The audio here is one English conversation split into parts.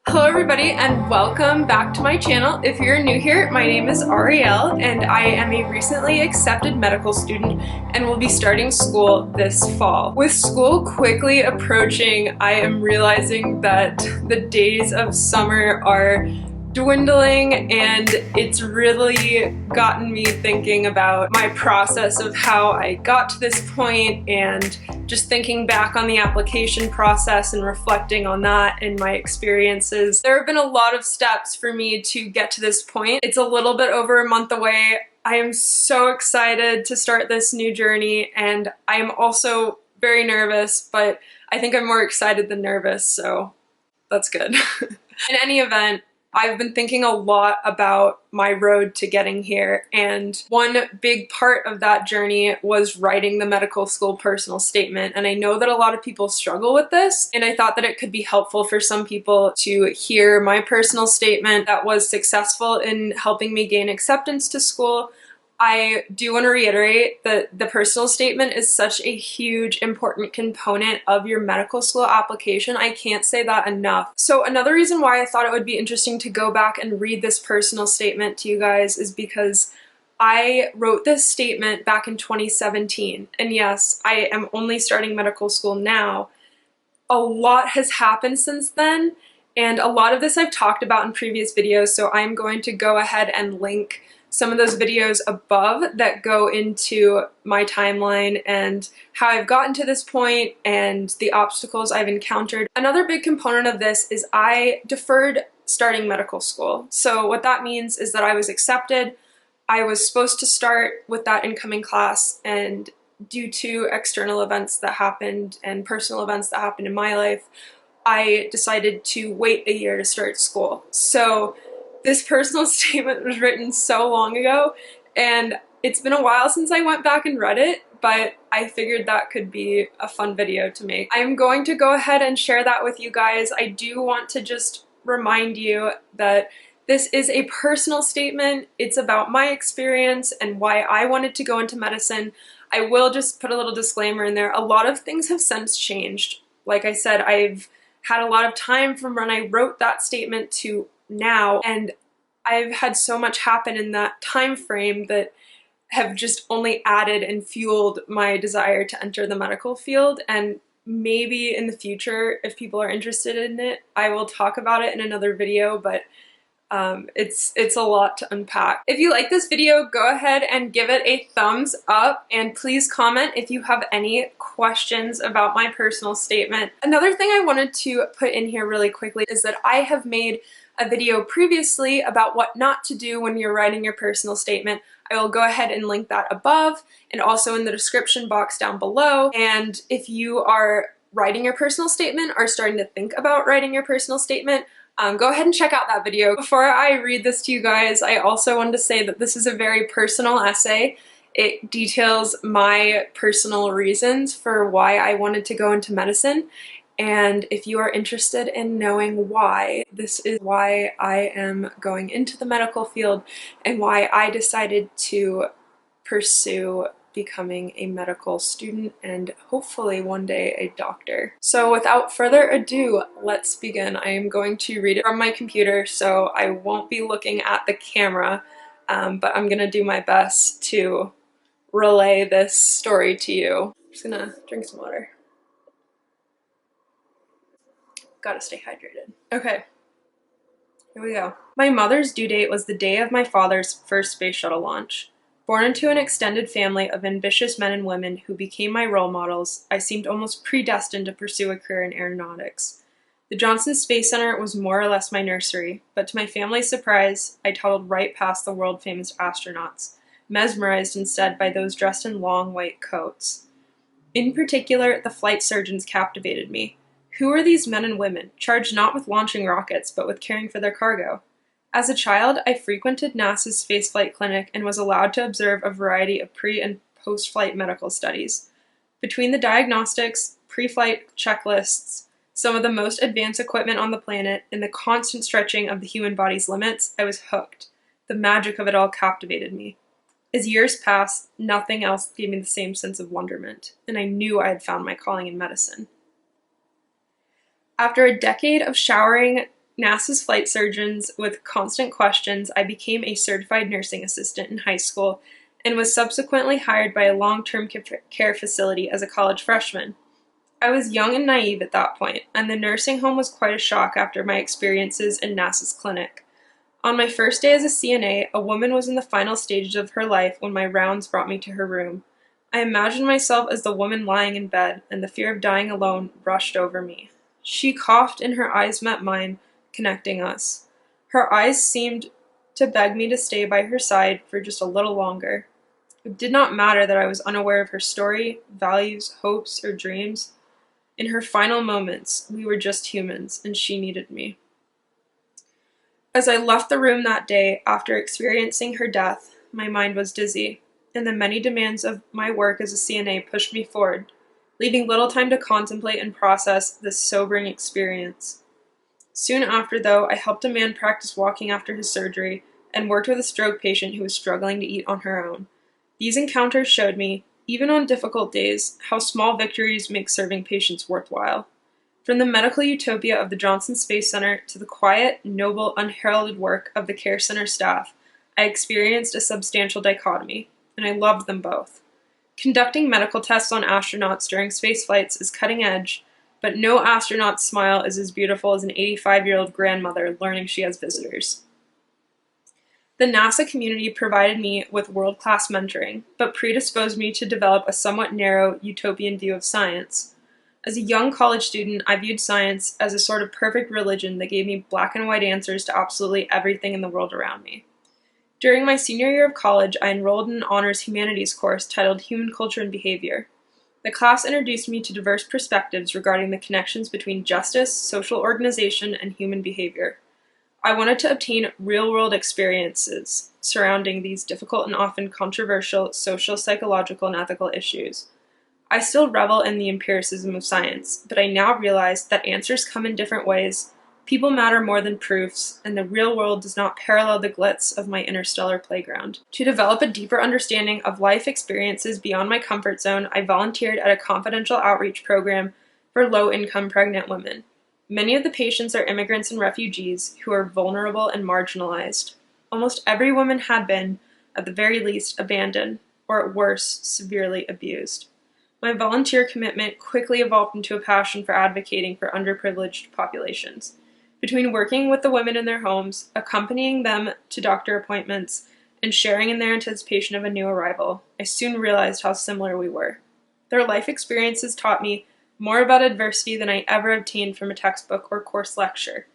Hello everybody and welcome back to my channel. If you're new here, my name is Arielle and I am a recently accepted medical student and will be starting school this fall. With school quickly approaching, I am realizing that the days of summer are dwindling, and it's really gotten me thinking about my process of how I got to this point, and just thinking back on the application process and reflecting on that and my experiences. There have been a lot of steps for me to get to this point. It's a little bit over a month away. I am so excited to start this new journey, and I am also very nervous, but I think I'm more excited than nervous, so that's good. In any event, I've been thinking a lot about my road to getting here, and one big part of that journey was writing the medical school personal statement. And I know that a lot of people struggle with this, and I thought that it could be helpful for some people to hear my personal statement that was successful in helping me gain acceptance to school. I do want to reiterate that the personal statement is such a huge, important component of your medical school application. I can't say that enough. So another reason why I thought it would be interesting to go back and read this personal statement to you guys is because I wrote this statement back in 2017. And yes, I am only starting medical school now. A lot has happened since then, and a lot of this I've talked about in previous videos, so I'm going to go ahead and link some of those videos above that go into my timeline and how I've gotten to this point and the obstacles I've encountered. Another big component of this is I deferred starting medical school. So what that means is that I was accepted. I was supposed to start with that incoming class, and due to external events that happened and personal events that happened in my life, I decided to wait a year to start school. So this personal statement was written so long ago, and it's been a while since I went back and read it, but I figured that could be a fun video to make. I'm going to go ahead and share that with you guys. I do want to just remind you that this is a personal statement. It's about my experience and why I wanted to go into medicine. I will just put a little disclaimer in there. A lot of things have since changed. Like I said, I've had a lot of time from when I wrote that statement to now, and I've had so much happen in that time frame that have just only added and fueled my desire to enter the medical field. And maybe in the future, if people are interested in it, I will talk about it in another video, but it's a lot to unpack. If you like this video, go ahead and give it a thumbs up, and please comment if you have any questions about my personal statement. Another thing I wanted to put in here really quickly is that I have made a video previously about what not to do when you're writing your personal statement. I will go ahead and link that above and also in the description box down below. And if you are writing your personal statement or starting to think about writing your personal statement, go ahead and check out that video. Before I read this to you guys, I also wanted to say that this is a very personal essay. It details my personal reasons for why I wanted to go into medicine. And if you are interested in knowing why, this is why I am going into the medical field and why I decided to pursue becoming a medical student and hopefully one day a doctor. So without further ado, let's begin. I am going to read it from my computer, so I won't be looking at the camera, but I'm gonna do my best to relay this story to you. I'm just gonna drink some water. Gotta stay hydrated. Okay, here we go. My mother's due date was the day of my father's first space shuttle launch. Born into an extended family of ambitious men and women who became my role models, I seemed almost predestined to pursue a career in aeronautics. The Johnson Space Center was more or less my nursery, but to my family's surprise, I toddled right past the world-famous astronauts, mesmerized instead by those dressed in long white coats. In particular, the flight surgeons captivated me. Who are these men and women, charged not with launching rockets, but with caring for their cargo? As a child, I frequented NASA's spaceflight clinic and was allowed to observe a variety of pre- and post-flight medical studies. Between the diagnostics, pre-flight checklists, some of the most advanced equipment on the planet, and the constant stretching of the human body's limits, I was hooked. The magic of it all captivated me. As years passed, nothing else gave me the same sense of wonderment, and I knew I had found my calling in medicine. After a decade of showering NASA's flight surgeons with constant questions, I became a certified nursing assistant in high school and was subsequently hired by a long-term care facility as a college freshman. I was young and naive at that point, and the nursing home was quite a shock after my experiences in NASA's clinic. On my first day as a CNA, a woman was in the final stages of her life when my rounds brought me to her room. I imagined myself as the woman lying in bed, and the fear of dying alone rushed over me. She coughed and her eyes met mine, connecting us. Her eyes seemed to beg me to stay by her side for just a little longer. It did not matter that I was unaware of her story, values, hopes, or dreams. In her final moments, we were just humans, and she needed me. As I left the room that day after experiencing her death, my mind was dizzy, and the many demands of my work as a CNA pushed me forward, leaving little time to contemplate and process this sobering experience. Soon after, though, I helped a man practice walking after his surgery and worked with a stroke patient who was struggling to eat on her own. These encounters showed me, even on difficult days, how small victories make serving patients worthwhile. From the medical utopia of the Johnson Space Center to the quiet, noble, unheralded work of the Care Center staff, I experienced a substantial dichotomy, and I loved them both. Conducting medical tests on astronauts during space flights is cutting edge, but no astronaut's smile is as beautiful as an 85-year-old grandmother learning she has visitors. The NASA community provided me with world-class mentoring, but predisposed me to develop a somewhat narrow, utopian view of science. As a young college student, I viewed science as a sort of perfect religion that gave me black and white answers to absolutely everything in the world around me. During my senior year of college, I enrolled in an honors humanities course titled Human Culture and Behavior. The class introduced me to diverse perspectives regarding the connections between justice, social organization, and human behavior. I wanted to obtain real-world experiences surrounding these difficult and often controversial social, psychological, and ethical issues. I still revel in the empiricism of science, but I now realize that answers come in different ways, people matter more than proofs, and the real world does not parallel the glitz of my interstellar playground. To develop a deeper understanding of life experiences beyond my comfort zone, I volunteered at a confidential outreach program for low-income pregnant women. Many of the patients are immigrants and refugees who are vulnerable and marginalized. Almost every woman had been, at the very least, abandoned, or at worst, severely abused. My volunteer commitment quickly evolved into a passion for advocating for underprivileged populations. Between working with the women in their homes, accompanying them to doctor appointments, and sharing in their anticipation of a new arrival, I soon realized how similar we were. Their life experiences taught me more about adversity than I ever obtained from a textbook or course lecture.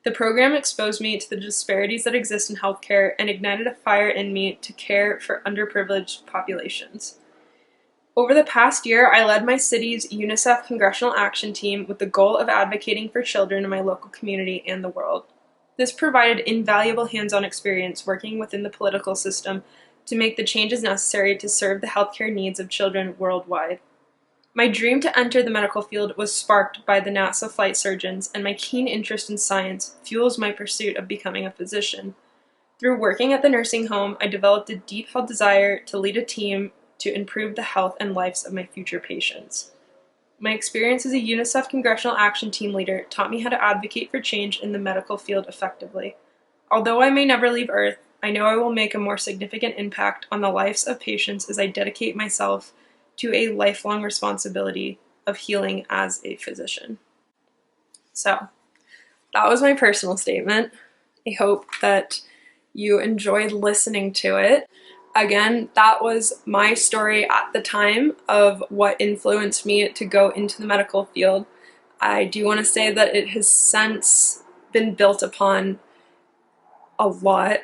The program exposed me to the disparities that exist in healthcare and ignited a fire in me to care for underprivileged populations. Over the past year, I led my city's UNICEF Congressional Action Team with the goal of advocating for children in my local community and the world. This provided invaluable hands-on experience working within the political system to make the changes necessary to serve the healthcare needs of children worldwide. My dream to enter the medical field was sparked by the NASA flight surgeons, and my keen interest in science fuels my pursuit of becoming a physician. Through working at the nursing home, I developed a deep-held desire to lead a team to improve the health and lives of my future patients. My experience as a UNICEF Congressional Action Team leader taught me how to advocate for change in the medical field effectively. Although I may never leave Earth, I know I will make a more significant impact on the lives of patients as I dedicate myself to a lifelong responsibility of healing as a physician. So, that was my personal statement. I hope that you enjoyed listening to it. Again, that was my story at the time of what influenced me to go into the medical field. I do want to say that it has since been built upon a lot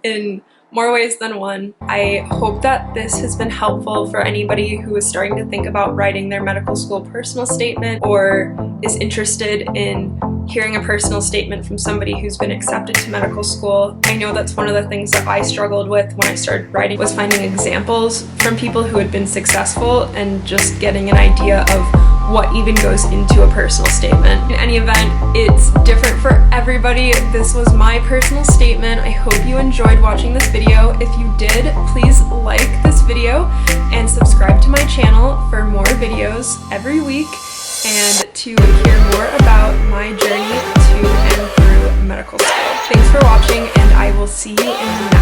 in more ways than one. I hope that this has been helpful for anybody who is starting to think about writing their medical school personal statement or is interested in hearing a personal statement from somebody who's been accepted to medical school. I know that's one of the things that I struggled with when I started writing, was finding examples from people who had been successful and just getting an idea of what even goes into a personal statement. In any event, it's different for everybody. This was my personal statement. I hope you enjoyed watching this video. If you did, please like this video and subscribe to my channel for more videos every week and to hear more about my journey to and through will see you in the